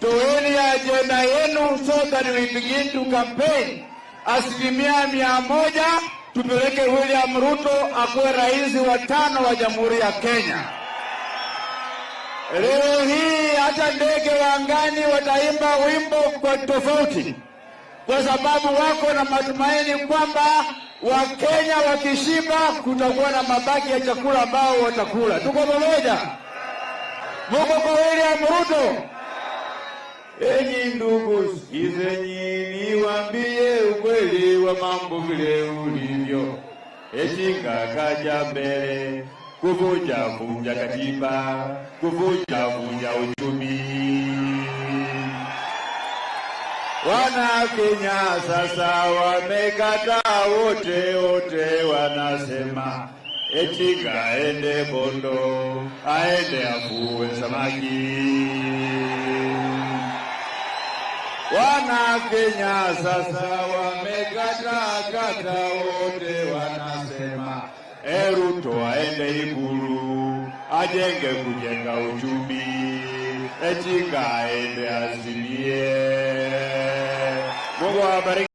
toeni ajenda yenu so that we begin to campaign. 100% tupeleke William Ruto akuwe rais wa 5 wa Jamhuri ya Kenya. Leo hii hata ndege wa angani wataimba wimbo kwa tofauti, kwa sababu wako na matumaini kwamba Wakenya wakishiba kutakuwa na mabaki ya chakula ambao watakula. Tuko pamoja? Mungu kwa William Ruto. Enyi ndugu, sikizeni niwaambie ukweli wa mambo vile ulivyo. Echinga kaja mbele, kuvunja katiba, kuvunja uchumi. Wana Kenya sasa wamekataa wote wanasema Echinga aende Bondo, aende afue samaki. Wana Kenya sasa wamekataa wote wanasema Ruto aende Ikulu, ajenge kujenga uchumi. Echinga aende Azimie. Mungu awabariki.